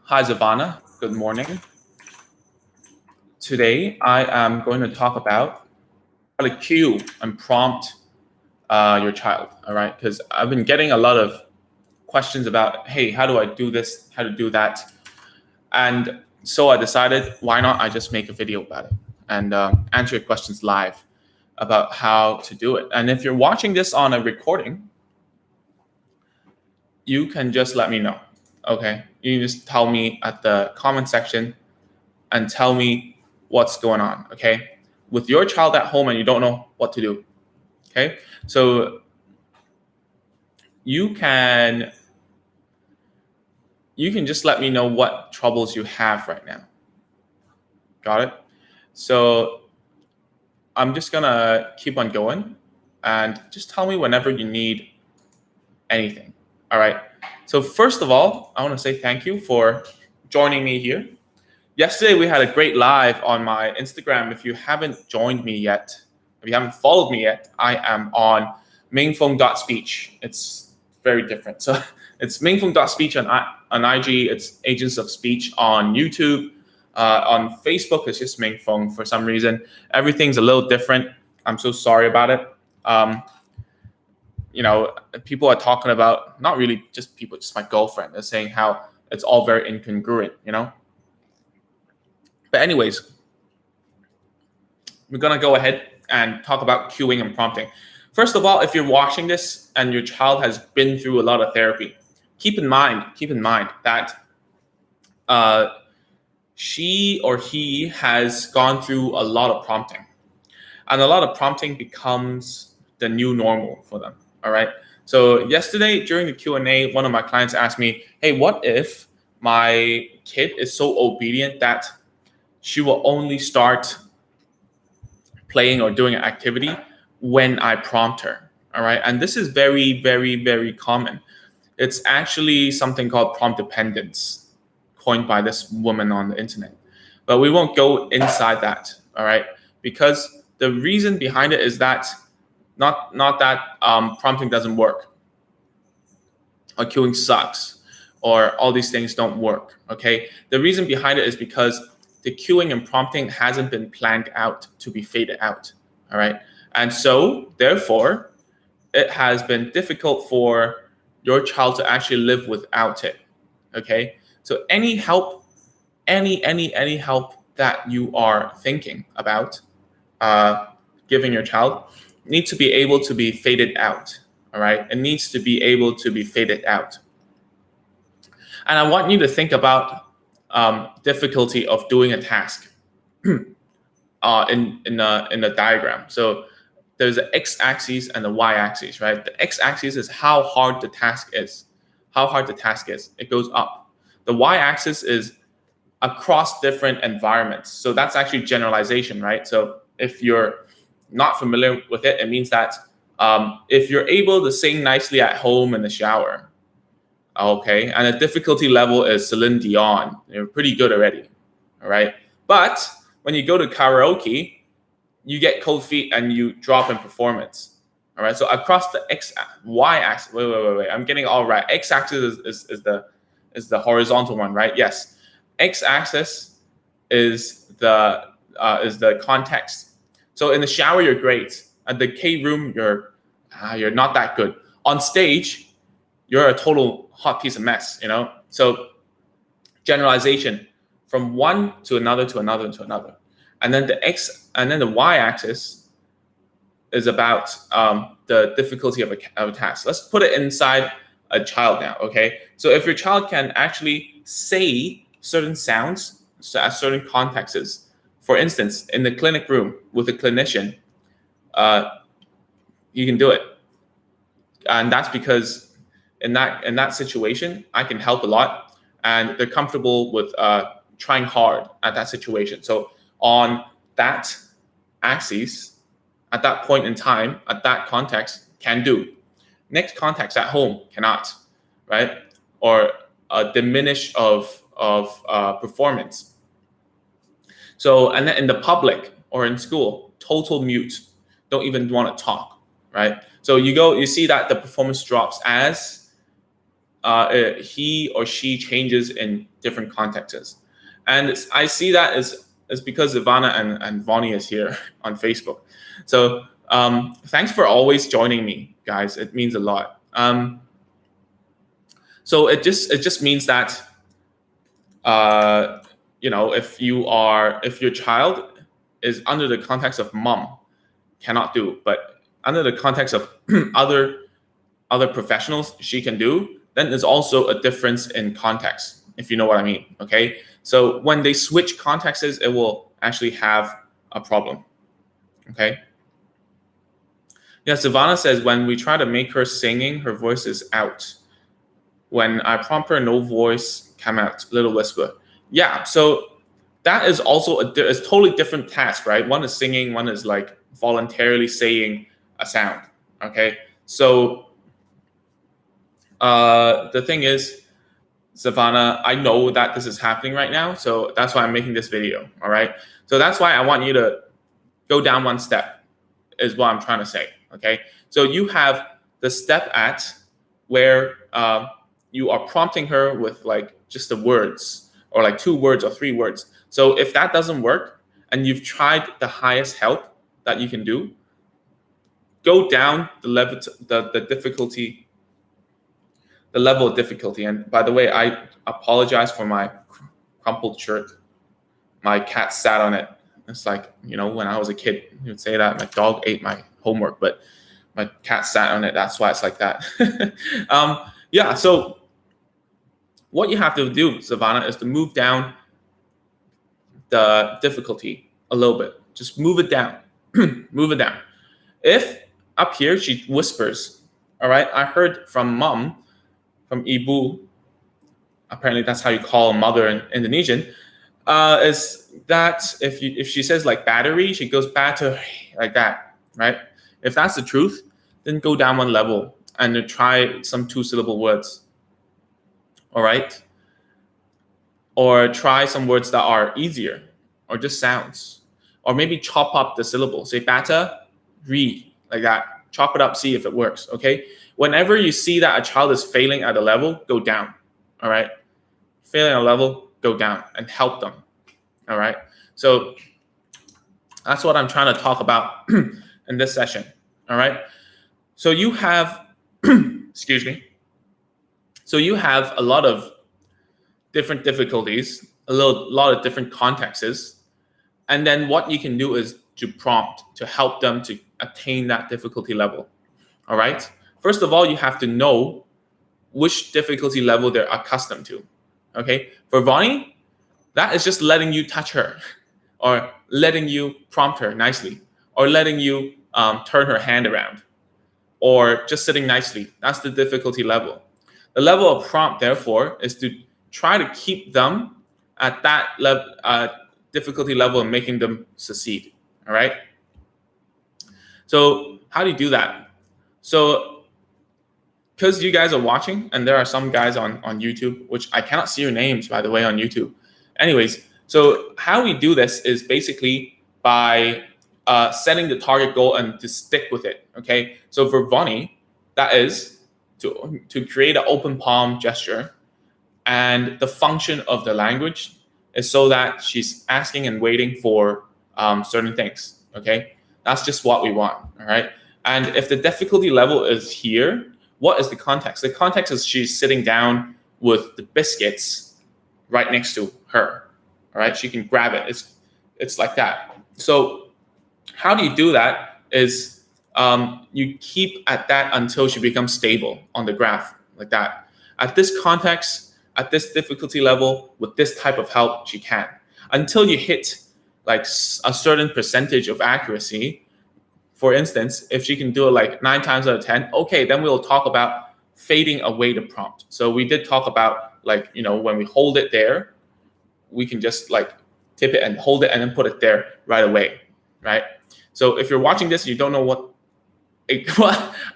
Hi, Zavana. Good morning. Today, I am going to talk about how to cue and prompt your child. All right, because I've been getting a lot of questions about, hey, how do I do this? How to do that? And so I decided, why not I just make a video about it and answer your questions live about how to do it. And if you're watching this on a recording, you can just let me know. Okay, you can just tell me at the comment section and tell me what's going on, okay? With your child at home and you don't know what to do, okay? So you can just let me know what troubles you have right now. Got it? So I'm just gonna keep on going and just tell me whenever you need anything. All right. So first of all, I want to say thank you for joining me here. Yesterday we had a great live on my Instagram. If you haven't joined me yet, if you haven't followed me yet, I am on Mingfeng.speech. It's very different. So it's Mingfeng.speech on IG. It's Agents of Speech on YouTube. On Facebook, it's just Mingfeng for some reason. Everything's a little different. I'm so sorry about it. People are talking about, not really just people, just my girlfriend, is saying how it's all very incongruent. But anyways, we're gonna go ahead and talk about cueing and prompting. First of all, if you're watching this and your child has been through a lot of therapy, keep in mind that she or he has gone through a lot of prompting, and a lot of prompting becomes the new normal for them. All right. So yesterday during the Q&A, one of my clients asked me, "Hey, what if my kid is so obedient that she will only start playing or doing an activity when I prompt her?" All right. And this is very, very, very common. It's actually something called prompt dependence, coined by this woman on the internet. But we won't go inside that. All right. Because the reason behind it is that not that prompting doesn't work, or cueing sucks, or all these things don't work. Okay. The reason behind it is because the cueing and prompting hasn't been planned out to be faded out. All right. And so therefore, it has been difficult for your child to actually live without it. Okay. So any help, any help that you are thinking about giving your child needs to be able to be faded out. All right. It needs to be able to be faded out. And I want you to think about difficulty of doing a task in a diagram. So there's the x-axis and the y-axis, right? The x-axis is how hard the task is. How hard the task is. It goes up. The y-axis is across different environments. So that's actually generalization, right? So if you're not familiar with it, it means that if you're able to sing nicely at home in the shower, okay, and the difficulty level is Celine Dion, you're pretty good already, all right? But when you go to karaoke, you get cold feet and you drop in performance. All right. So across the y-axis, wait. I'm getting it all right. X-axis is the horizontal one, right? Yes. X-axis is the context. So in the shower, you're great. At the K room, you're not that good. On stage, you're a total hot piece of mess. So generalization from one to another to another to another. And then the y-axis is about the difficulty of a task. Let's put it inside a child now, okay? So if your child can actually say certain sounds at certain contexts, for instance, in the clinic room with a clinician, you can do it. And that's because in that situation, I can help a lot, and they're comfortable with trying hard at that situation. So on that axis, at that point in time, at that context, can do. Next context at home cannot, right? Or a diminish of performance. So, and then in the public or in school, total mute, don't even want to talk, right? So you see that the performance drops as he or she changes in different contexts. And I see that as because Ivana and Vonnie is here on Facebook. So thanks for always joining me, guys. It means a lot. So it just means that if your child is under the context of mom, cannot do, but under the context of other professionals, she can do, then there's also a difference in context, if you know what I mean. Okay, so when they switch contexts, it will actually have a problem. Okay. Yeah, Savannah says when we try to make her singing, her voice is out. When I prompt her, no voice come out, little whisper. Yeah, so that is also a totally different task, right? One is singing, one is like voluntarily saying a sound. Okay, so the thing is, Savannah, I know that this is happening right now, so that's why I'm making this video. All right, so that's why I want you to go down one step, is what I'm trying to say. Okay, so you have the step at where you are prompting her with like just the words, or like 2 words or 3 words. So if that doesn't work and you've tried the highest help that you can do, go down the level, the difficulty, the level of difficulty. And by the way, I apologize for my crumpled shirt. My cat sat on it. It's like, when I was a kid, you would say that my dog ate my homework, but my cat sat on it. That's why it's like that. Yeah, so what you have to do, Savannah, is to move down the difficulty a little bit. Just move it down. Move it down. If up here she whispers, all right, I heard from mom, from Ibu, apparently that's how you call a mother in Indonesian, is that if she says like battery, she goes battery, like that, right? If that's the truth, then go down one level and try some 2-syllable words. All right? Or try some words that are easier, or just sounds. Or maybe chop up the syllable. Say batter, re, like that. Chop it up, see if it works, okay? Whenever you see that a child is failing at a level, go down, all right? Failing at a level, go down and help them, all right? So that's what I'm trying to talk about in this session, all right? So you have, excuse me. So you have a lot of different difficulties, a lot of different contexts. And then what you can do is to prompt to help them to attain that difficulty level. All right. First of all, you have to know which difficulty level they're accustomed to. Okay. For Vonnie, that is just letting you touch her, or letting you prompt her nicely, or letting you turn her hand around, or just sitting nicely. That's the difficulty level. The level of prompt, therefore, is to try to keep them at that level, difficulty level, and making them succeed. All right. So how do you do that? So because you guys are watching, and there are some guys on YouTube, which I cannot see your names, by the way, on YouTube. Anyways, so how we do this is basically by setting the target goal and to stick with it. Okay. So for Vonnie, that is to create an open palm gesture, and the function of the language is so that she's asking and waiting for certain things. Okay, that's just what we want. All right, and if the difficulty level is here, what is the context? The context is she's sitting down with the biscuits right next to her. All right, she can grab it. It's like that. So how do you do that? Is you keep at that until she becomes stable on the graph, like that. At this context, at this difficulty level, with this type of help, she can. Until you hit like a certain percentage of accuracy. For instance, if she can do it like 9 times out of 10, okay, then we'll talk about fading away the prompt. So we did talk about like, when we hold it there, we can just like tip it and hold it and then put it there right away, right? So if you're watching this and you don't know what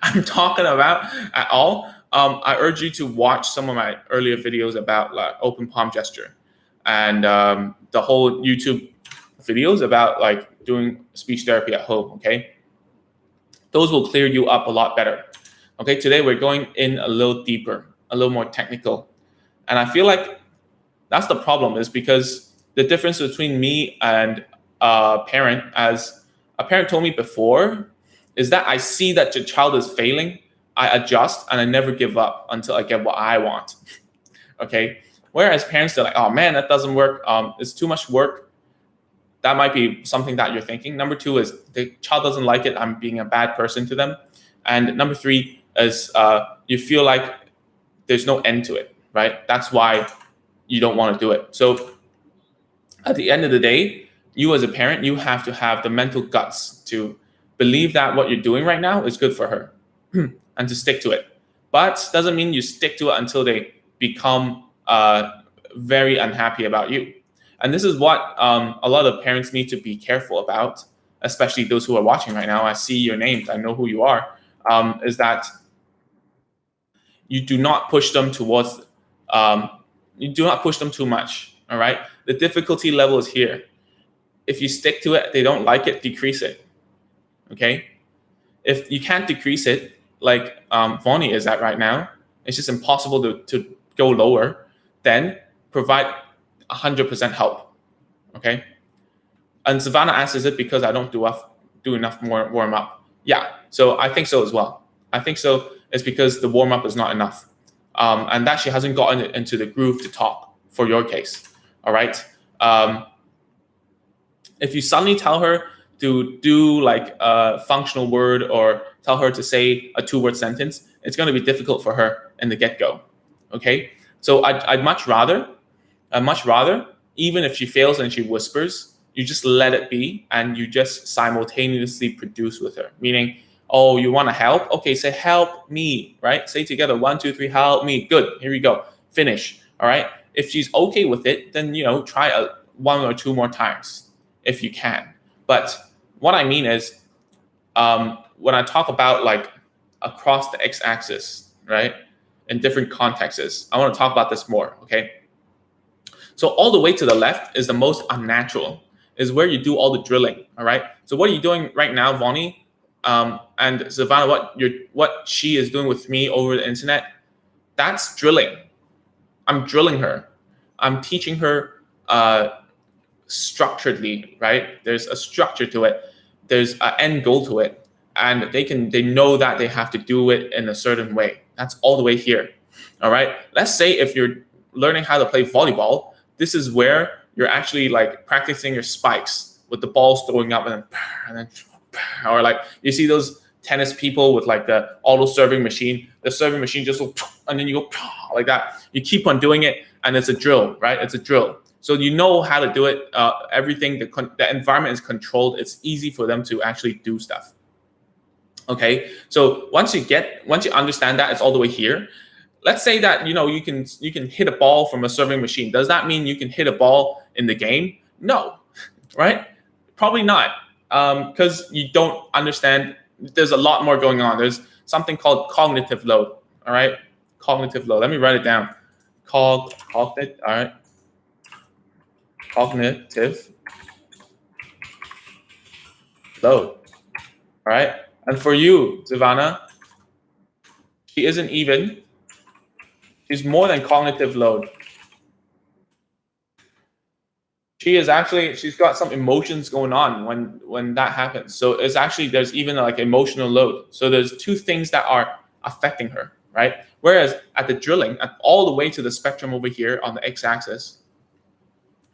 I'm talking about at all, I urge you to watch some of my earlier videos about like open palm gesture, and the whole YouTube videos about like doing speech therapy at home. Okay, those will clear you up a lot better. Okay, today we're going in a little deeper. a little more technical. And I feel like that's the problem, is because the difference between me and a parent, as a parent told me before, is that I see that the child is failing, I adjust, and I never give up until I get what I want. Okay. Whereas parents, they're like, oh man, that doesn't work. It's too much work. That might be something that you're thinking. Number two is the child doesn't like it, I'm being a bad person to them. And number three is you feel like there's no end to it, right? That's why you don't want to do it. So at the end of the day, you as a parent, you have to have the mental guts to believe that what you're doing right now is good for her and to stick to it. But doesn't mean you stick to it until they become very unhappy about you. And this is what a lot of parents need to be careful about, especially those who are watching right now. I see your names, I know who you are, is that you do not push them towards, you do not push them too much, all right? The difficulty level is here. If you stick to it, they don't like it, decrease it, okay? If you can't decrease it, like Vonnie is at right now, it's just impossible to go lower, then provide 100% help, okay? And Savannah asks, is it because I don't do enough more warm up? Yeah, so I think so as well. I think so. It's because the warm up is not enough, and that she hasn't gotten into the groove to talk. For your case, all right. If you suddenly tell her to do like a functional word or tell her to say a 2-word sentence, it's going to be difficult for her in the get-go. Okay, so I'd much rather, even if she fails and she whispers, you just let it be and you just simultaneously produce with her. Meaning, oh, you want to help? Okay, say help me, right? Say together, 1, 2, 3, help me. Good, here we go. Finish, all right? If she's okay with it, then, try 1 or 2 more times if you can. But what I mean is, when I talk about like across the x-axis, right, in different contexts, I want to talk about this more, okay? So all the way to the left is the most unnatural, is where you do all the drilling, all right? So what are you doing right now, Vonnie? And Savannah, what she is doing with me over the internet, that's drilling. I'm drilling her. I'm teaching her structuredly, right? There's a structure to it. There's an end goal to it. And they know that they have to do it in a certain way. That's all the way here, all right? Let's say if you're learning how to play volleyball, this is where you're actually like practicing your spikes with the balls throwing up and then or like you see those tennis people with like the auto serving machine. The serving machine just will, and then you go like that. You keep on doing it, and it's a drill, right? It's a drill. So you know how to do it. Everything, the environment is controlled. It's easy for them to actually do stuff. Okay. So once you understand that, it's all the way here. Let's say that you can hit a ball from a serving machine. Does that mean you can hit a ball in the game? No, right? Probably not. Because you don't understand, there's a lot more going on. There's something called cognitive load, all right? Cognitive load. Let me write it down. Cognitive, all right? Cognitive load, all right? And for you, Savannah, she isn't even. She's more than cognitive load. She's got some emotions going on when that happens. So it's actually, there's even like emotional load. So there's 2 things that are affecting her, right? Whereas at the drilling, all the way to the spectrum over here on the x-axis,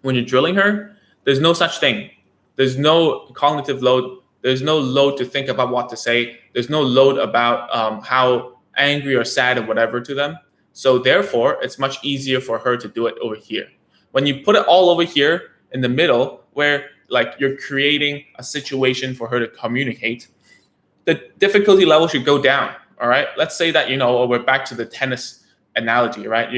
when you're drilling her, there's no such thing. There's no cognitive load. There's no load to think about what to say. There's no load about how angry or sad or whatever to them. So therefore, it's much easier for her to do it over here. When you put it all over here in the middle, where like you're creating a situation for her to communicate, the difficulty level should go down. All right. Let's say that, we're back to the tennis analogy, right?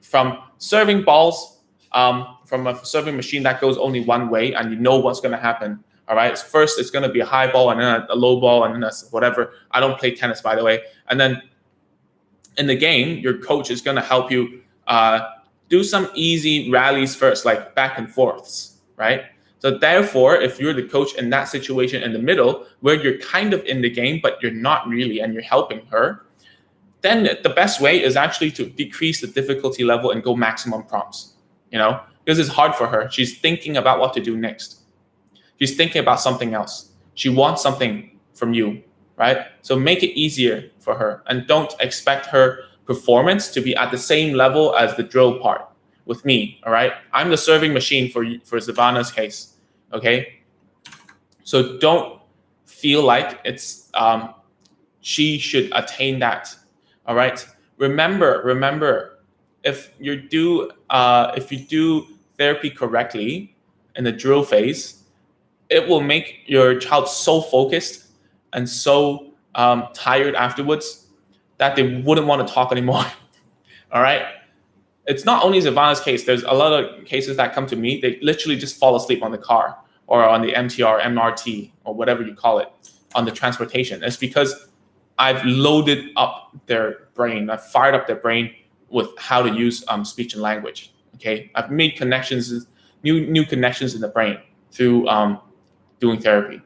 From serving balls, from a serving machine that goes only one way, and you know what's going to happen. All right. First, it's going to be a high ball and then a low ball and then whatever. I don't play tennis, by the way. And then in the game, your coach is going to help you do some easy rallies first, like back and forths, right? So therefore, if you're the coach in that situation in the middle, where you're kind of in the game, but you're not really, and you're helping her, then the best way is actually to decrease the difficulty level and go maximum prompts, because it's hard for her. She's thinking about what to do next. She's thinking about something else. She wants something from you, right? So make it easier for her, and don't expect her performance to be at the same level as the drill part with me, all right? I'm the serving machine for Savannah's case, okay? So don't feel like it's she should attain that. All right. Remember, if you do therapy correctly in the drill phase, it will make your child so focused and so tired afterwards that they wouldn't want to talk anymore. All right. It's not only Savannah's case. There's a lot of cases that come to me. They literally just fall asleep on the car or on the MTR, MRT, or whatever you call it, on the transportation. It's because I've loaded up their brain. I've fired up their brain with how to use speech and language. Okay, I've made connections, new connections in the brain through doing therapy.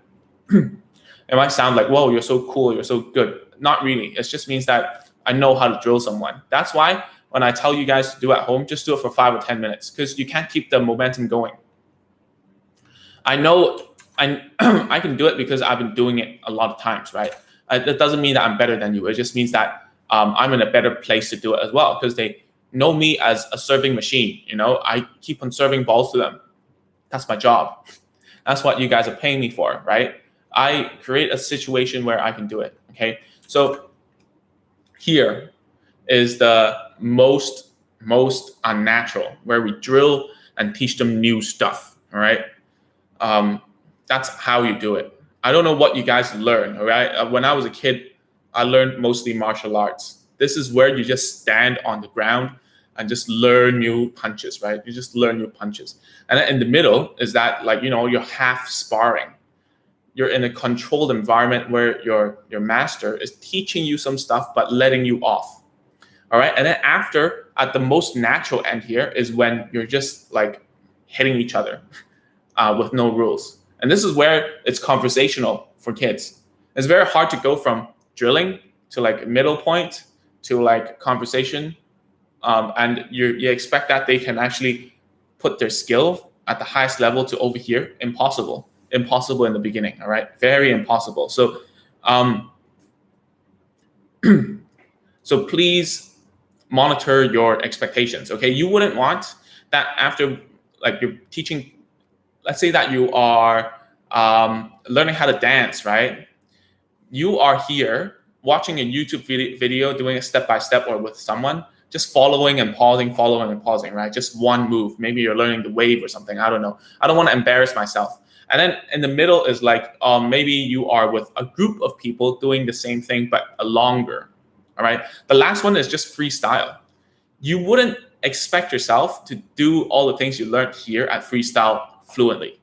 It might sound like, whoa, you're so cool, you're so good. Not really. It just means that I know how to drill someone. That's why when I tell you guys to do at home, just do it for 5 or 10 minutes, because you can't keep the momentum going. I know I can do it because I've been doing it a lot of times, right? That doesn't mean that I'm better than you. It just means that I'm in a better place to do it as well, because they know me as a serving machine. I keep on serving balls to them. That's my job. That's what you guys are paying me for, right? I create a situation where I can do it. Okay, so here is the most unnatural, where we drill and teach them new stuff. All right, that's how you do it. I don't know what you guys learn, all right? When I was a kid, I learned mostly martial arts. This is where you just stand on the ground and just learn new punches, right? You just learn new punches. And then in the middle is that, you're half sparring. You're in a controlled environment where your master is teaching you some stuff, but letting you off, all right? And then after, at the most natural end here, is when you're just hitting each other with no rules. And this is where it's conversational for kids. It's very hard to go from drilling to middle point to conversation. And you expect that they can actually put their skill at the highest level to over here. Impossible in the beginning. All right. Very impossible. So, so please monitor your expectations. Okay. You wouldn't want that after you're teaching. Let's say that you are learning how to dance, right? You are here watching a YouTube video, doing a step-by-step or with someone, just following and pausing, right? Just one move. Maybe you're learning the wave or something. I don't know. I don't want to embarrass myself. And then in the middle is maybe you are with a group of people doing the same thing, but longer, all right? The last one is just freestyle. You wouldn't expect yourself to do all the things you learned here at freestyle fluently,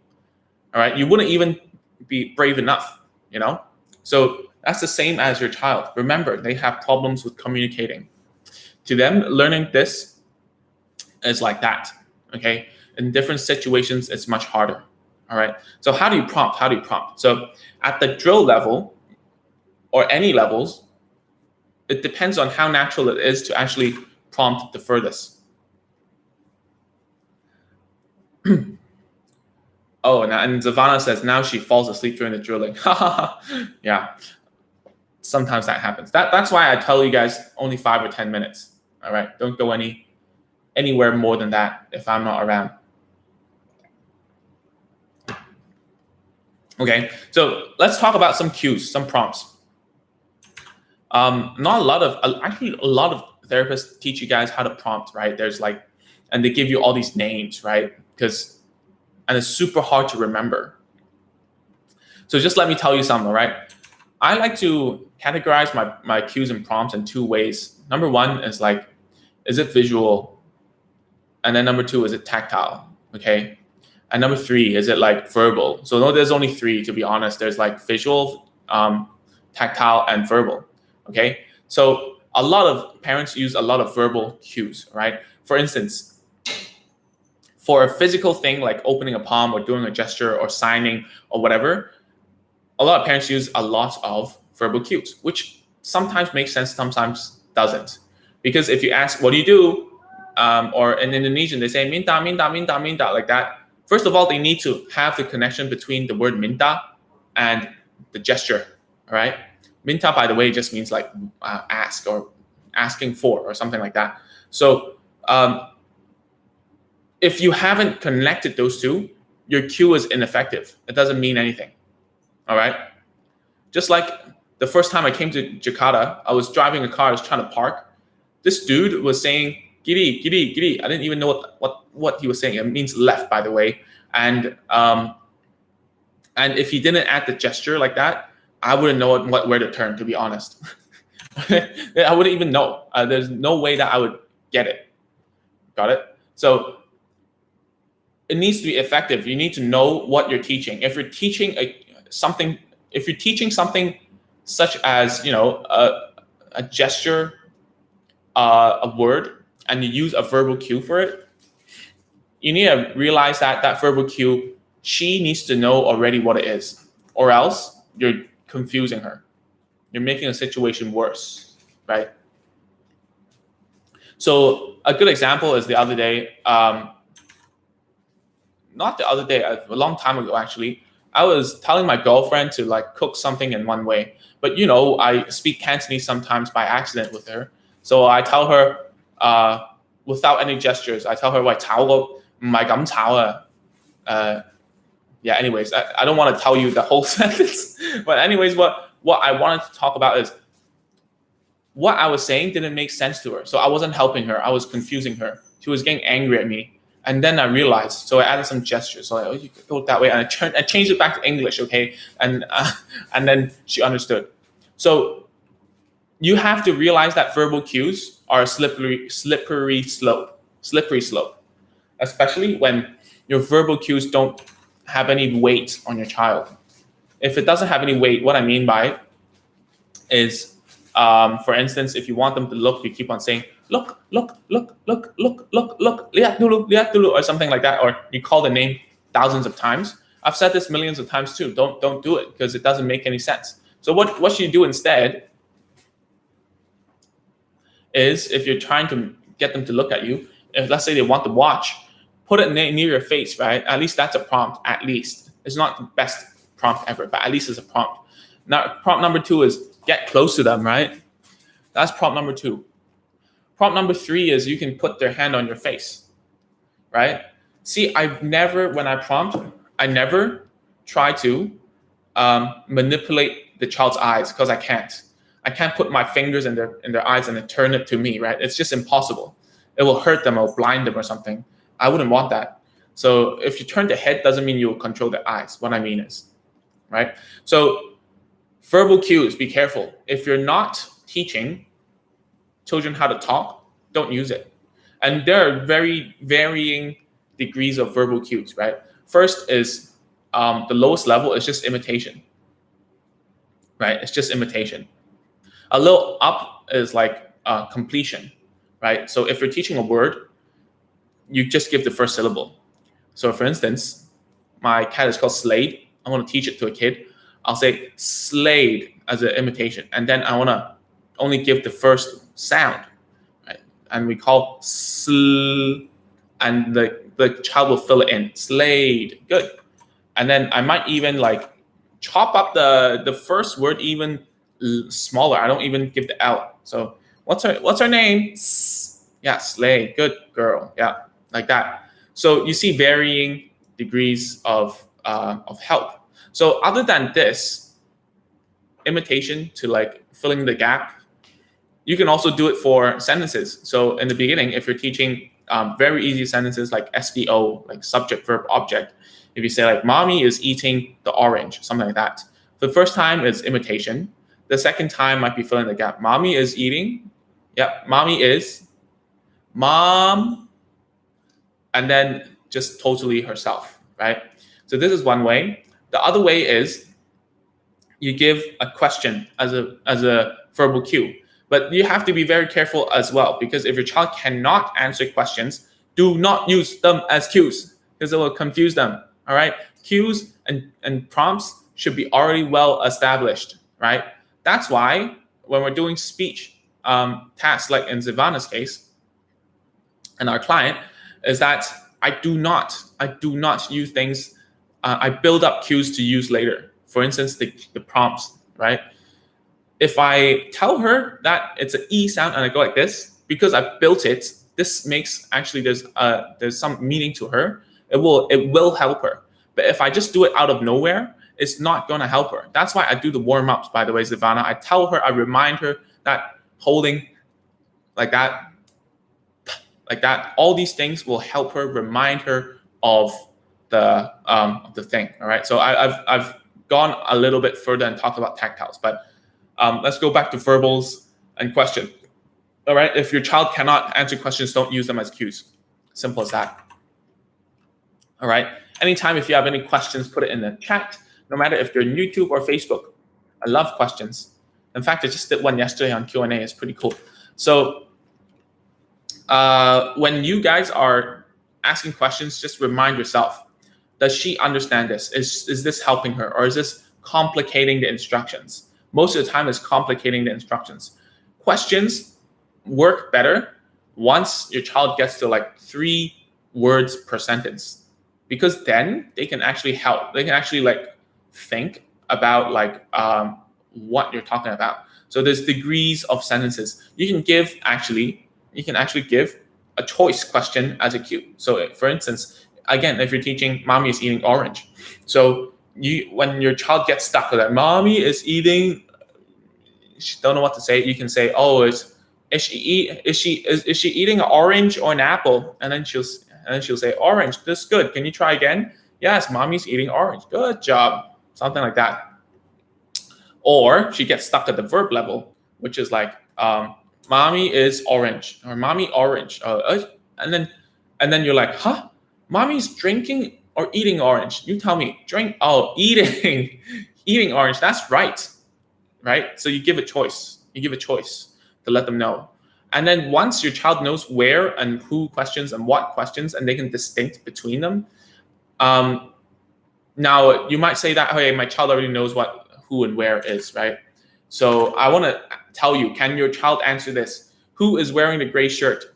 all right? You wouldn't even be brave enough, So that's the same as your child. Remember, they have problems with communicating. To them, learning this is like that, okay? In different situations, it's much harder, all right? So how do you prompt? So at the drill level or any levels, it depends on how natural it is to actually prompt the furthest. Oh, and Savannah says now she falls asleep during the drilling. Yeah, sometimes that happens. That's why I tell you guys only 5 or 10 minutes. All right, don't go anywhere more than that if I'm not around. Okay, so let's talk about some cues, some prompts. Not a lot of actually a lot of therapists teach you guys how to prompt, right? There's and they give you all these names, right? And it's super hard to remember. So just let me tell you something, right? I like to categorize my cues and prompts in 2 ways. Number 1 is is it visual? And then number 2, is it tactile? Okay. And number 3, is it verbal? So no, there's only 3, to be honest. There's visual, tactile, and verbal. Okay. So a lot of parents use a lot of verbal cues, right? For instance, for a physical thing like opening a palm or doing a gesture or signing or whatever, a lot of parents use a lot of verbal cues, which sometimes makes sense, sometimes doesn't. Because if you ask, what do you do? Or in Indonesian, they say minta, minta, minta, minta, like that. First of all, they need to have the connection between the word minta and the gesture, all right? Minta, by the way, just means like ask or asking for or something like that. So if you haven't connected those two, your cue is ineffective. It doesn't mean anything, all right? Just like the first time I came to Jakarta, I was driving a car, I was trying to park. This dude was saying, giri, giri, giri. I didn't even know what he was saying. It means left, by the way. And if he didn't add the gesture like that, I wouldn't know where to turn, to be honest. I wouldn't even know. There's no way that I would get it. Got it? So it needs to be effective. You need to know what you're teaching. If you're teaching something such as, you know, a gesture, a word, and you use a verbal cue for it, you need to realize that that verbal cue, she needs to know already what it is, or else you're confusing her. You're making a situation worse, right? So a good example is the other day, not the other day, a long time ago actually, I was telling my girlfriend to like cook something in one way, but you know, I speak Cantonese sometimes by accident with her. So I tell her without any gestures, I tell her, "Wait, 炒個唔係咁炒啊." Yeah, anyways, I don't want to tell you the whole sentence. But anyways, what I wanted to talk about is what I was saying didn't make sense to her. So I wasn't helping her. I was confusing her. She was getting angry at me. And then I realized, so I added some gestures. So you could go that way. And I changed it back to English, okay? And then she understood. So you have to realize that verbal cues are a slippery slope, especially when your verbal cues don't have any weight on your child. If it doesn't have any weight, what I mean by it is, for instance, if you want them to look, you keep on saying, look, look, look, look, look, look, look, lihat dulu, or something like that, or you call the name thousands of times. I've said this millions of times too. Don't do it because it doesn't make any sense. So what should you do instead is, if you're trying to get them to look at you, if let's say they want to watch, put it near your face, right? At least that's a prompt, at least. It's not the best prompt ever, but at least it's a prompt. Now, prompt number 2 is get close to them, right? That's prompt number 2. Prompt number 3 is you can put their hand on your face, right? See, when I prompt, I never try to manipulate the child's eyes because I can't. I can't put my fingers in their eyes and then turn it to me, right? It's just impossible. It will hurt them or blind them or something. I wouldn't want that. So if you turn the head, doesn't mean you'll control the eyes. What I mean is, right? So verbal cues, be careful. If you're not teaching children how to talk, don't use it. And there are very varying degrees of verbal cues, right? First is the lowest level is just imitation, right? It's just imitation. A little up is like completion, right? So if you're teaching a word, you just give the first syllable. So for instance, my cat is called Slade. I want to teach it to a kid. I'll say Slade as an imitation. And then I want to only give the first sound, right? And we call sl, and the child will fill it in. Slade, good. And then I might even like chop up the first word even smaller. I don't even give the L. So what's her name? Yeah, Slade, good girl. Yeah, like that. So you see varying degrees of help. So other than this, imitation to like filling the gap, you can also do it for sentences. So in the beginning, if you're teaching very easy sentences like SVO, like subject, verb, object, if you say like, mommy is eating the orange, something like that. The first time is imitation. The second time might be filling the gap. Mommy is eating. Yep, mommy is. Mom. And then just totally herself, right? So this is one way. The other way is you give a question as a verbal cue. But you have to be very careful as well, because if your child cannot answer questions, do not use them as cues because it will confuse them. All right, cues and prompts should be already well established, right? That's why when we're doing speech, tasks, like in Zivana's case and our client, is that I do not use things. I build up cues to use later. For instance, the prompts, right? If I tell her that it's an E sound and I go like this, because I've built it, this makes actually there's some meaning to her. It will help her. But if I just do it out of nowhere, it's not going to help her. That's why I do the warm-ups, by the way, Zivana. I tell her, I remind her that holding like that, all these things will help her, remind her of the thing. All right. So I've gone a little bit further and talked about tactiles, but let's go back to verbals and question. All right. If your child cannot answer questions, don't use them as cues. Simple as that. All right. Anytime if you have any questions, put it in the chat. No matter if you're on YouTube or Facebook. I love questions. In fact, I just did one yesterday on Q&A. It's pretty cool. So when you guys are asking questions, just remind yourself, does she understand this? Is this helping her, or is this complicating the instructions? Most of the time, it's complicating the instructions. Questions work better once your child gets to like 3 words per sentence, because then they can actually help. They can actually like think about like what you're talking about. So there's degrees of sentences. You can actually give a choice question as a cue. So for instance, again, if you're teaching mommy is eating orange, so when your child gets stuck with that, mommy is eating, she don't know what to say, you can say, oh, is she eating an orange or an apple? And then she'll say orange. That's good. Can you try again? Yes, mommy's eating orange. Good job. Something like that. Or she gets stuck at the verb level, which is like mommy is orange, or mommy orange, and then you're like, huh? Mommy's drinking or eating orange? You tell me. Drink. Oh, eating orange. That's right. So you give a choice. You give a choice to let them know. And then once your child knows where and who questions and what questions, and they can distinct between them. Now you might say that, hey, my child already knows what who and where is, right? So I want to tell you, can your child answer this? Who is wearing the gray shirt?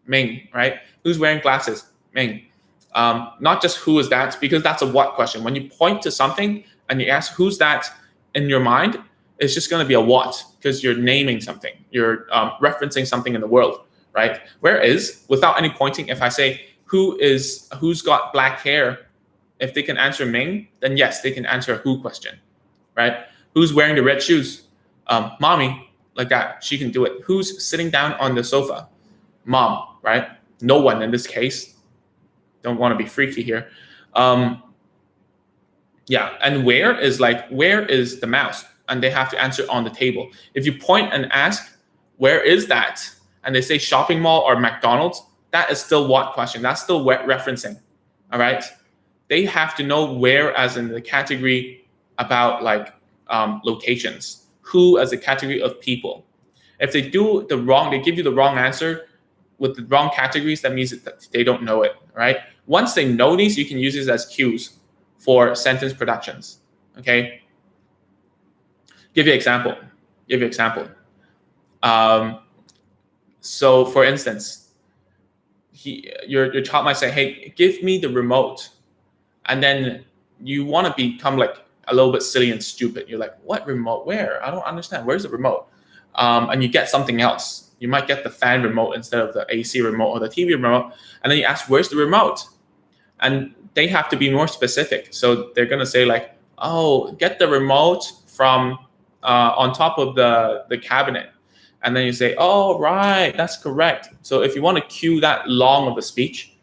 Ming, right? Who's wearing glasses? Ming. Not just who is that, because that's a what question. When you point to something and you ask who's that in your mind, it's just going to be a what, because you're naming something. You're referencing something in the world, right? Whereas without any pointing, if I say who's got black hair, if they can answer Ming, then yes, they can answer a who question, right? Who's wearing the red shoes? Mommy, like that. She can do it. Who's sitting down on the sofa? Mom, right? No one in this case. Don't want to be freaky here. Yeah, and where is the mouse? And they have to answer on the table. If you point and ask, where is that? And they say shopping mall or McDonald's, that is still what question? That's still referencing, all right? They have to know where as in the category about like locations, who as a category of people. If they give you the wrong answer with the wrong categories, that means that they don't know it, right? Once they know these, you can use these as cues for sentence productions, okay? Give you an example. So for instance, your child might say, hey, give me the remote. And then you want to become like a little bit silly and stupid. You're like, what remote? Where? I don't understand. Where's the remote? And you get something else. You might get the fan remote instead of the AC remote or the TV remote. And then you ask, where's the remote? And they have to be more specific. So they're going to say like, oh, get the remote from on top of the cabinet. And then you say, oh, right, that's correct. So if you want to cue that long of a speech,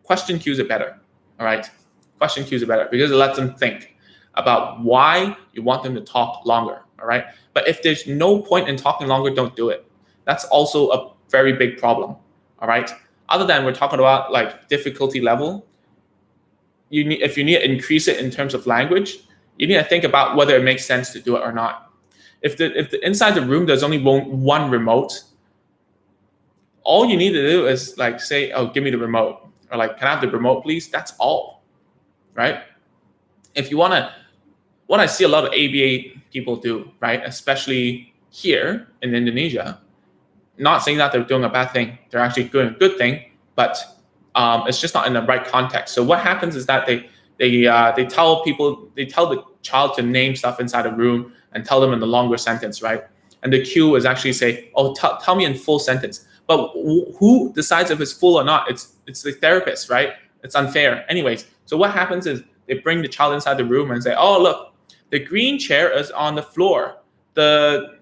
question cues are better, all right? Question cues are better because it lets them think about why you want them to talk longer, all right? But if there's no point in talking longer, don't do it. That's also a very big problem, all right? Other than we're talking about like difficulty level, if you need to increase it in terms of language, you need to think about whether it makes sense to do it or not. If the inside the room there's only one remote, all you need to do is like say, oh, give me the remote, or like, can I have the remote, please? That's all, right? If you want to, what I see a lot of ABA people do, right, especially here in Indonesia, not saying that they're doing a bad thing, they're actually doing a good thing, but it's just not in the right context. So what happens is that they tell the child to name stuff inside a room and tell them in the longer sentence, right? And the cue is actually say, oh, tell me in full sentence. But who decides if it's full or not? It's the therapist, right? It's unfair. Anyways, so what happens is they bring the child inside the room and say, oh, look, the green chair is on the floor. The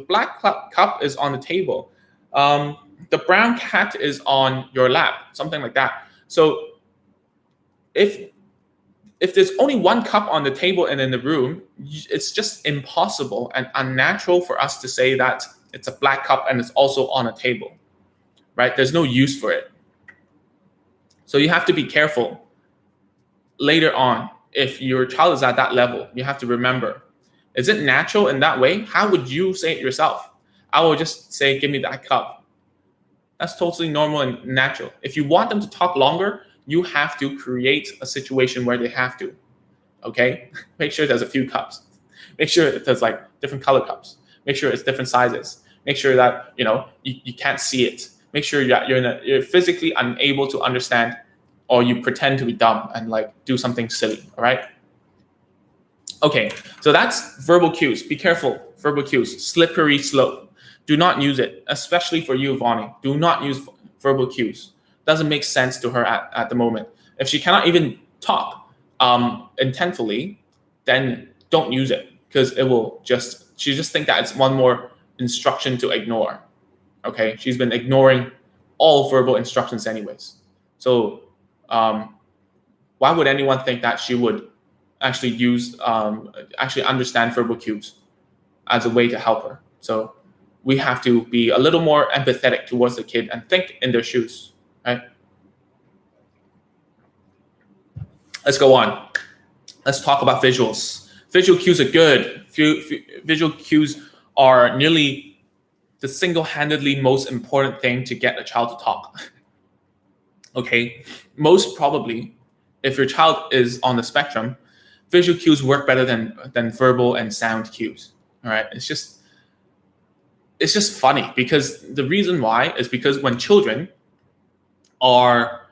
black cup is on the table. The brown cat is on your lap, something like that. So if there's only one cup on the table and in the room, it's just impossible and unnatural for us to say that it's a black cup and it's also on a table, right? There's no use for it. So you have to be careful later on. If your child is at that level, you have to remember, is it natural in that way? How would you say it yourself? I will just say, give me that cup. That's totally normal and natural. If you want them to talk longer, you have to create a situation where they have to, okay? Make sure there's a few cups. Make sure there's like different color cups. Make sure it's different sizes. Make sure that, you can't see it. Make sure you're physically unable to understand, or you pretend to be dumb and like do something silly, all right? Okay, so that's verbal cues. Be careful, verbal cues, slippery slope. Do not use it, especially for you, Vonnie. Do not use verbal cues. Doesn't make sense to her at the moment. If she cannot even talk intentfully, then don't use it, because she just think that it's one more instruction to ignore. Okay, she's been ignoring all verbal instructions anyways. So why would anyone think that she would actually actually understand verbal cues as a way to help her? So we have to be a little more empathetic towards the kid and think in their shoes, right? Let's go on. Let's talk about visuals. Visual cues are good. Visual cues are nearly the single-handedly most important thing to get a child to talk. Okay, most probably, if your child is on the spectrum, visual cues work better than verbal and sound cues. All right, it's just funny, because the reason why is because when children are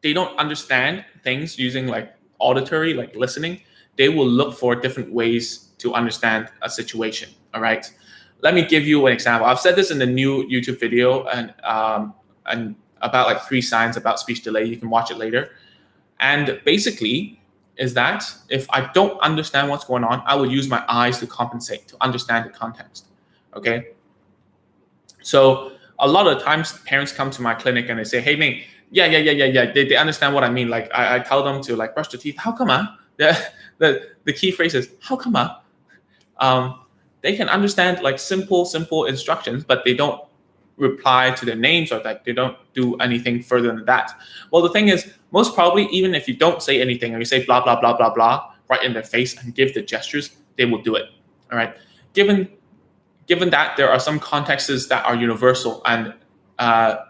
they don't understand things using like auditory, like listening, they will look for different ways to understand a situation. All right, let me give you an example. I've said this in the new YouTube video and about like 3 signs about speech delay. You can watch it later. And basically is that if I don't understand what's going on, I will use my eyes to compensate, to understand the context. Okay. So a lot of times parents come to my clinic and they say, hey, Ming, yeah. They understand what I mean. Like I tell them to like brush their teeth. How come? The key phrase is, how come? They can understand like simple instructions, but they don't reply to their names, or like they don't do anything further than that. Well, the thing is, most probably, even if you don't say anything and you say blah, blah, blah, blah, blah, right in their face and give the gestures, they will do it. All right. Given that there are some contexts that are universal and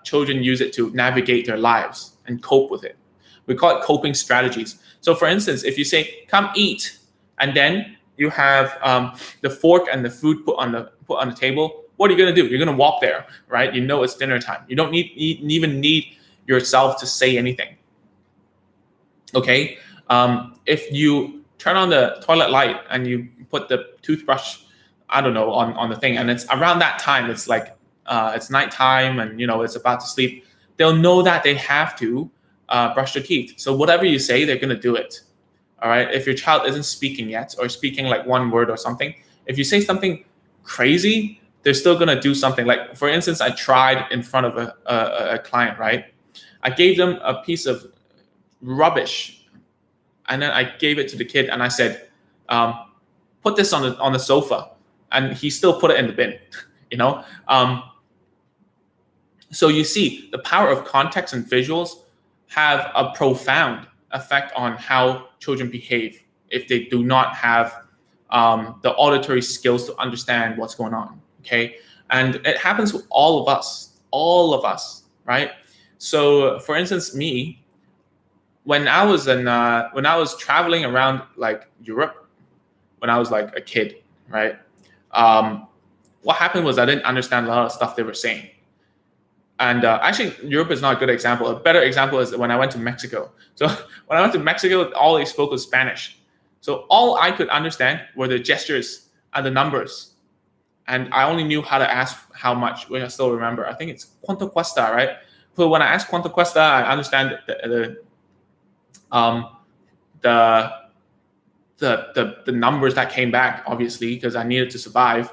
children use it to navigate their lives and cope with it. We call it coping strategies. So for instance, if you say, come eat, and then you have the fork and the food put on the table, what are you going to do? You're going to walk there, right? You know it's dinner time. You don't even need yourself to say anything. Okay? If you turn on the toilet light and you put the toothbrush, I don't know, on the thing, and it's around that time, it's like it's nighttime and it's about to sleep, they'll know that they have to brush their teeth. So whatever you say, they're going to do it. All right? If your child isn't speaking yet, or speaking like one word or something, if you say something crazy, they're still going to do something. Like, for instance, I tried in front of a client, right? I gave them a piece of rubbish, and then I gave it to the kid, and I said, put this on the sofa, and he still put it in the bin, So you see, the power of context and visuals have a profound effect on how children behave if they do not have the auditory skills to understand what's going on. Okay, and it happens with all of us, right? So, for instance, me, when I was traveling around like Europe, when I was like a kid, right? What happened was I didn't understand a lot of stuff they were saying. And actually, Europe is not a good example. A better example is when I went to Mexico. So when I went to Mexico, all they spoke was Spanish. So all I could understand were the gestures and the numbers. And I only knew how to ask how much, which I still remember. I think it's cuánto cuesta, right? So when I ask cuánto cuesta, I understand the numbers that came back, obviously, because I needed to survive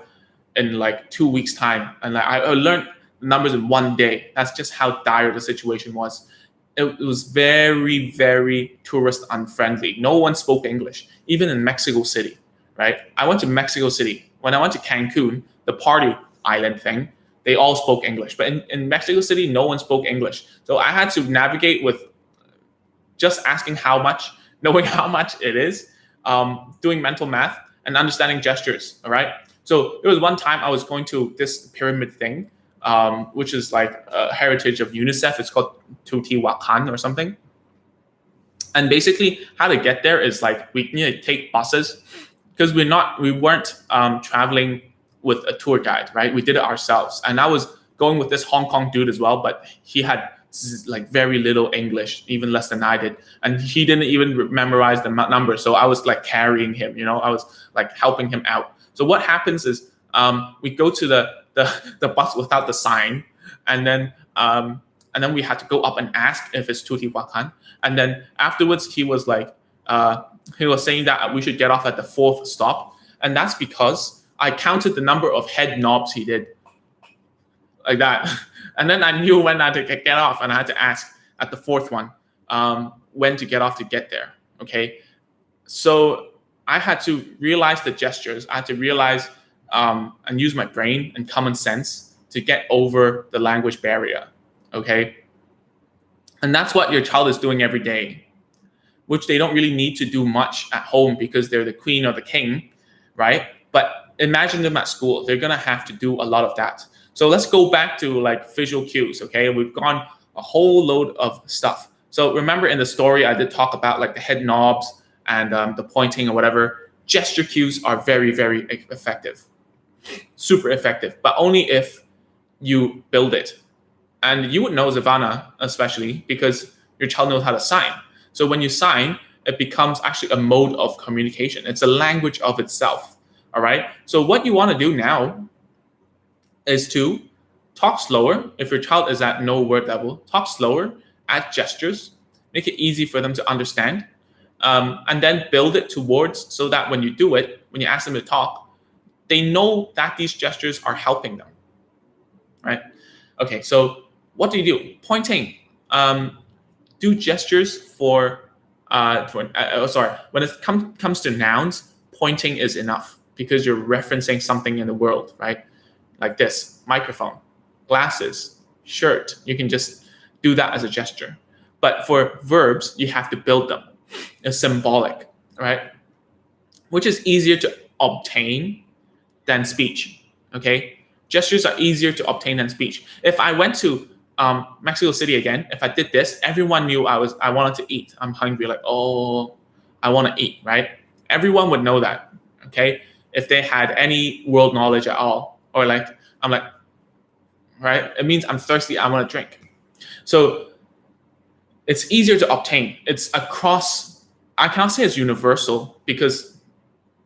in like 2 weeks' time. And like I learned the numbers in 1 day. That's just how dire the situation was. It was very, very tourist unfriendly. No one spoke English, even in Mexico City, right? I went to Mexico City. When I went to Cancun, the party island thing, they all spoke English. But in Mexico City, no one spoke English. So I had to navigate with just asking how much, knowing how much it is, doing mental math, and understanding gestures, all right? So there was one time I was going to this pyramid thing, which is like a heritage of UNICEF. It's called Teotihuacan or something. And basically how to get there is like we need to take buses because we weren't traveling with a tour guide, right? We did it ourselves. And I was going with this Hong Kong dude as well, but he had like very little English, even less than I did. And he didn't even memorize the numbers. So I was like carrying him, I was like helping him out. So what happens is we go to the bus without the sign, and then we had to go up and ask if it's Teotihuacan. And then afterwards, he was like, he was saying that we should get off at the 4th stop, and that's because I counted the number of head knobs he did, like that, and then I knew when I had to get off, and I had to ask at the 4th one when to get off to get there. Okay, so I had to realize the gestures. I had to realize and use my brain and common sense to get over the language barrier, okay? And that's what your child is doing every day, which they don't really need to do much at home because they're the queen or the king, right? But imagine them at school. They're gonna have to do a lot of that. So let's go back to like visual cues, okay? We've gone a whole load of stuff. So remember in the story, I did talk about like the head knobs and the pointing or whatever. Gesture cues are very, very effective. Super effective, but only if you build it. And you would know, Zavana, especially, because your child knows how to sign. So when you sign, it becomes actually a mode of communication. It's a language of itself, all right? So what you want to do now is to talk slower. If your child is at no word level, talk slower, add gestures, make it easy for them to understand, and then build it towards so that when you do it, when you ask them to talk, they know that these gestures are helping them, right? Okay, so what do you do? Pointing. Do gestures for when it comes to nouns, pointing is enough because you're referencing something in the world, right? Like this, microphone, glasses, shirt. You can just do that as a gesture. But for verbs, you have to build them. It's symbolic, right? Which is easier to obtain than speech, okay? Gestures are easier to obtain than speech. If I went to Mexico City again, if I did this, everyone knew I wanted to eat. I'm hungry, like, oh, I want to eat, right? Everyone would know that, okay? If they had any world knowledge at all, or like, I'm like, right? It means I'm thirsty, I want to drink. So it's easier to obtain. It's across, I cannot say it's universal because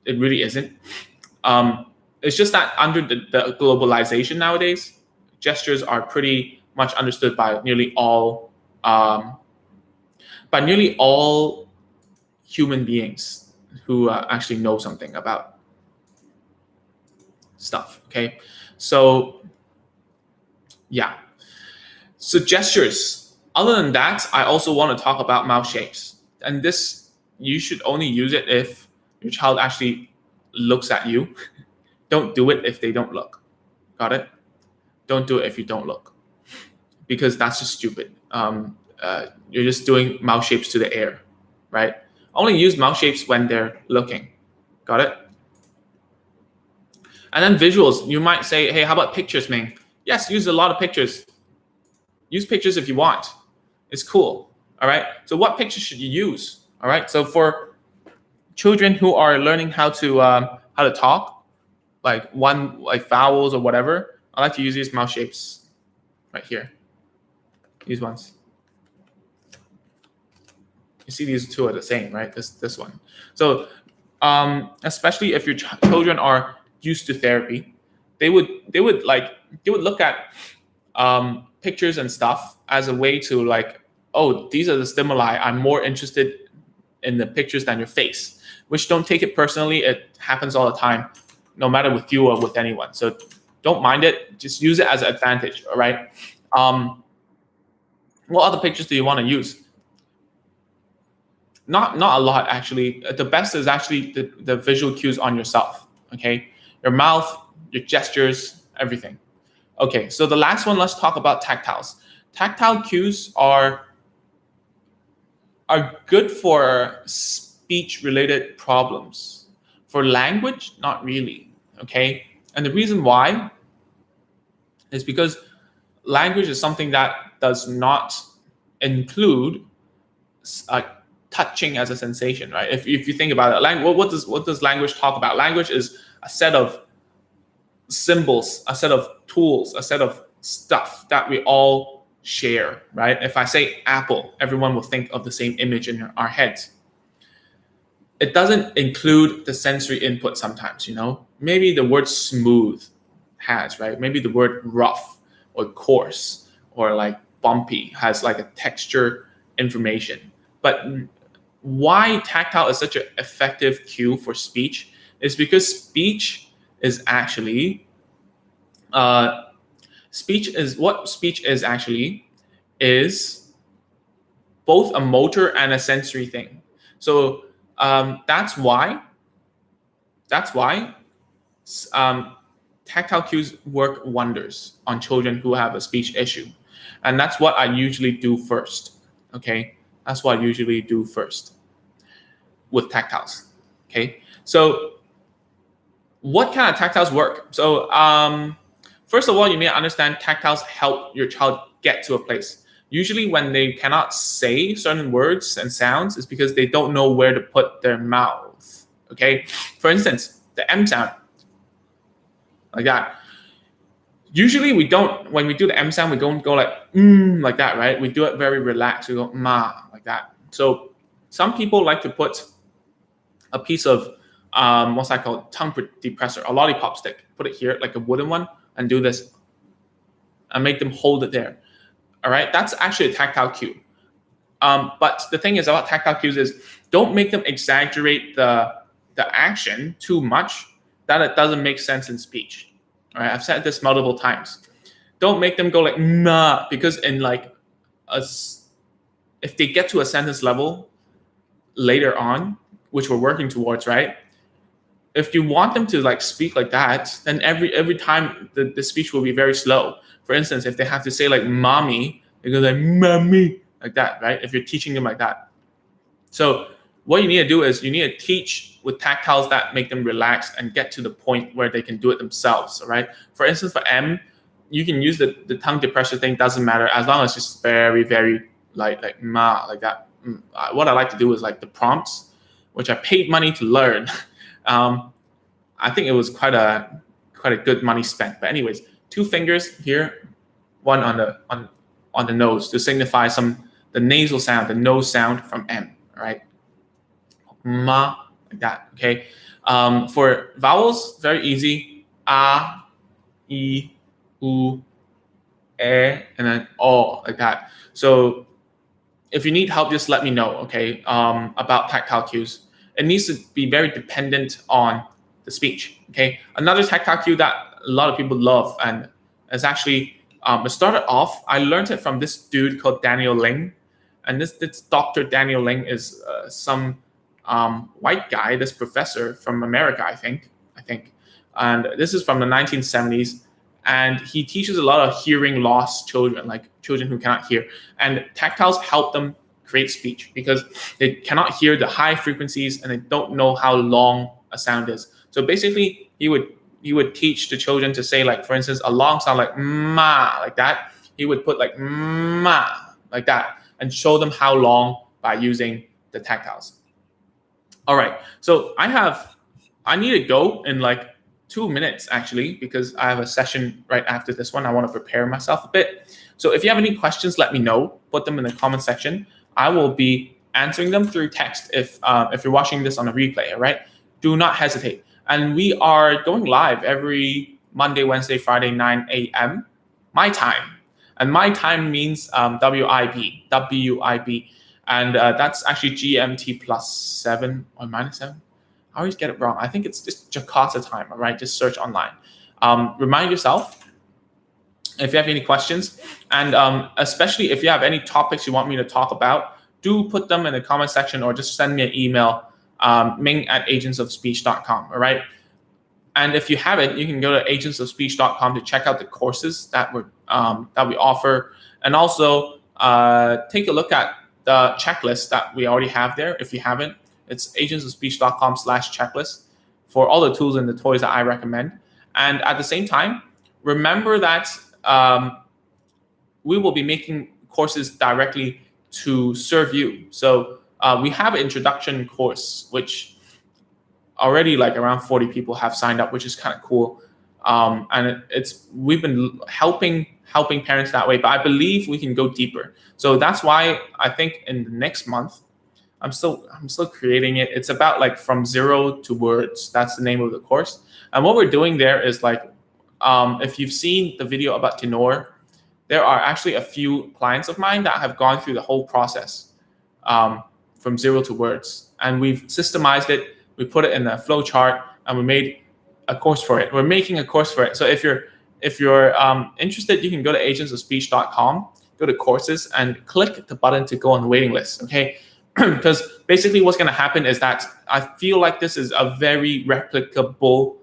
it really isn't. It's just that under the globalization nowadays, gestures are pretty much understood by nearly all human beings who actually know something about stuff. Okay, so yeah, so gestures. Other than that, I also want to talk about mouth shapes, and this you should only use it if your child actually looks at you. Don't do it if they don't look. Got it? Don't do it if you don't look, because that's just stupid. You're just doing mouth shapes to the air, right? Only use mouth shapes when they're looking. Got it? And then visuals. You might say, hey, how about pictures, Ming? Yes, use a lot of pictures. Use pictures if you want. It's cool. All right. So what pictures should you use? All right. So for children who are learning how to talk, like vowels or whatever, I like to use these mouth shapes right here. These ones. You see these two are the same, right? This one. So especially if your children are used to therapy, they would look at pictures and stuff as a way to like, oh, these are the stimuli. I'm more interested in the pictures than your face, which don't take it personally. It happens all the time, no matter with you or with anyone. So don't mind it. Just use it as an advantage, all right? What other pictures do you want to use? Not a lot, actually. The best is actually the visual cues on yourself, okay? Your mouth, your gestures, everything. Okay, so the last one, let's talk about tactiles. Tactile cues are good for speech-related problems. For language, not really, okay? And the reason why is because language is something that does not include touching as a sensation, right? If you think about it, what does language talk about? Language is a set of symbols, a set of tools, a set of stuff that we all share, right? If I say apple, everyone will think of the same image in our heads. It doesn't include the sensory input sometimes, Maybe the word smooth has, right? Maybe the word rough or coarse or like bumpy has like a texture information. But why tactile is such an effective cue for speech is because speech is actually both a motor and a sensory thing. So that's why tactile cues work wonders on children who have a speech issue, and that's what I usually do first. Okay, that's what I usually do first with tactiles. Okay, so what kind of tactiles work? So first of all, you need to understand tactiles help your child get to a place. Usually when they cannot say certain words and sounds, it's because they don't know where to put their mouth. Okay, for instance, the M sound, like that. Usually when we do the M sound, we don't go like like that, right? We do it very relaxed. We go ma, like that. So some people like to put a piece of what's that called? Tongue depressor, a lollipop stick. Put it here, like a wooden one, and do this, and make them hold it there. All right, that's actually a tactile cue. But the thing is about tactile cues is don't make them exaggerate the action too much that it doesn't make sense in speech. All right, I've said this multiple times. Don't make them go like nah, because in like if they get to a sentence level later on, which we're working towards, right? If you want them to like speak like that, then every time the speech will be very slow. For instance, if they have to say like mommy, they go like mommy, like that, right? If you're teaching them like that. So what you need to do is you need to teach with tactiles that make them relaxed and get to the point where they can do it themselves, all right? For instance, for M, you can use the tongue depressor thing, doesn't matter, as long as it's very, very like ma, like that. What I like to do is like the prompts, which I paid money to learn. I think it was quite a good money spent. But anyways, 2 fingers here, one on the nose to signify the nasal sound, the nose sound from M, all right? Ma, like that, okay? For vowels, very easy. A, I, U, E, and then O, like that. So if you need help, just let me know, okay, about tactile cues. It needs to be very dependent on the speech, okay? Another tactile cue that a lot of people love, and is actually, it started off, I learned it from this dude called Daniel Ling. And this Dr. Daniel Ling is some white guy, this professor from America, I think. And this is from the 1970s. And he teaches a lot of hearing loss children, like children who cannot hear. And tactiles help them create speech because they cannot hear the high frequencies and they don't know how long a sound is. So basically, he would teach the children to say, like, for instance, a long sound like ma, like that. He would put like ma, like that, and show them how long by using the tactiles. All right, so I need to go in like 2 minutes actually, because I have a session right after this one. I want to prepare myself a bit. So if you have any questions, let me know. Put them in the comment section. I will be answering them through text if you're watching this on a replay, all right? Do not hesitate. And we are going live every Monday, Wednesday, Friday, 9 a.m. my time. And my time means WIB. And that's actually GMT +7 or -7. I always get it wrong. I think it's just Jakarta time, all right? Just search online. Remind yourself if you have any questions, and especially if you have any topics you want me to talk about, do put them in the comment section or just send me an email, ming@agentsofspeech.com, all right? And if you haven't, you can go to agentsofspeech.com to check out the courses that we offer, and also take a look at the checklist that we already have there. If you haven't, it's agentsofspeech.com/checklist for all the tools and the toys that I recommend. And at the same time, remember that we will be making courses directly to serve you. So we have an introduction course, which already like around 40 people have signed up, which is kind of cool. And we've been helping parents that way, but I believe we can go deeper. So that's why I think in the next month, I'm still creating it. It's about like from 0 to words. That's the name of the course. And what we're doing there is like, if you've seen the video about Tenor, there are actually a few clients of mine that have gone through the whole process from 0 to words. And we've systemized it. We put it in a flow chart, and we made a course for it. We're making a course for it. So if you're interested, you can go to agentsofspeech.com, go to courses, and click the button to go on the waiting list. Okay. Because basically what's going to happen is that I feel like this is a very replicable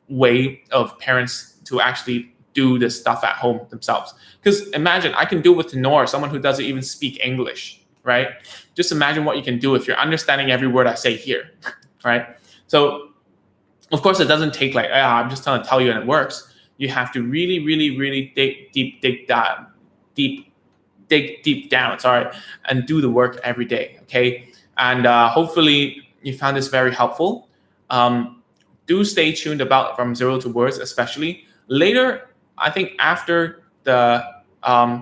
way of parents to actually do this stuff at home themselves. Because imagine, I can do it with Tenor, someone who doesn't even speak English, right? Just imagine what you can do if you're understanding every word I say here, right? So, of course, it doesn't take like, I'm just trying to tell you and it works. You have to really, really, really dig deep down, and do the work every day, okay? And hopefully you found this very helpful. Do stay tuned about from 0 to words, especially. Later, I think after the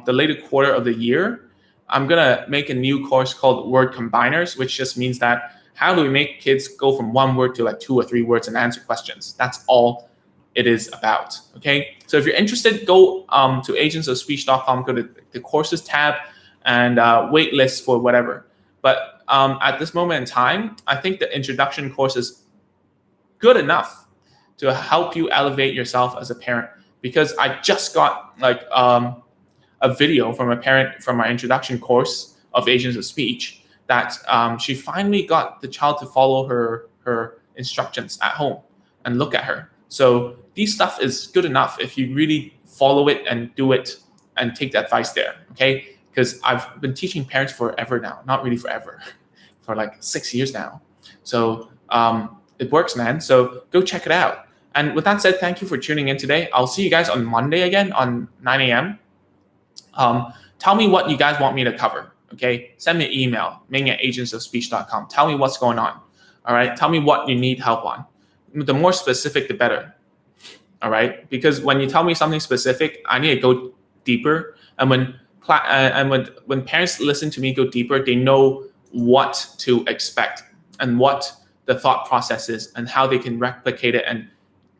later quarter of the year, I'm gonna make a new course called Word Combiners, which just means that how do we make kids go from one word to like 2 or 3 words and answer questions? That's all it is about, okay? So if you're interested, go to agentsofspeech.com, go to the courses tab, and wait list for whatever. But at this moment in time, I think the introduction course is good enough to help you elevate yourself as a parent, because I just got like a video from a parent from my introduction course of Agents of Speech that she finally got the child to follow her instructions at home and look at her. So this stuff is good enough if you really follow it and do it and take the advice there, okay? Because I've been teaching parents forever now, not really forever, for like 6 years now. So it works, man. So go check it out. And with that said, thank you for tuning in today. I'll see you guys on Monday again on 9 a.m. Tell me what you guys want me to cover, okay? Send me an email, ming@agentsofspeech.com. Tell me what's going on, all right? Tell me what you need help on. The more specific, the better, all right? Because when you tell me something specific, I need to go deeper. And when parents listen to me go deeper, they know what to expect and what the thought process is and how they can replicate it and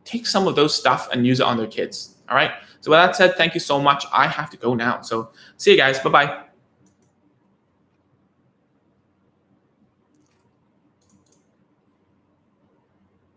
take some of those stuff and use it on their kids, all right? So with that said, thank you so much. I have to go now. So see you guys. Bye-bye.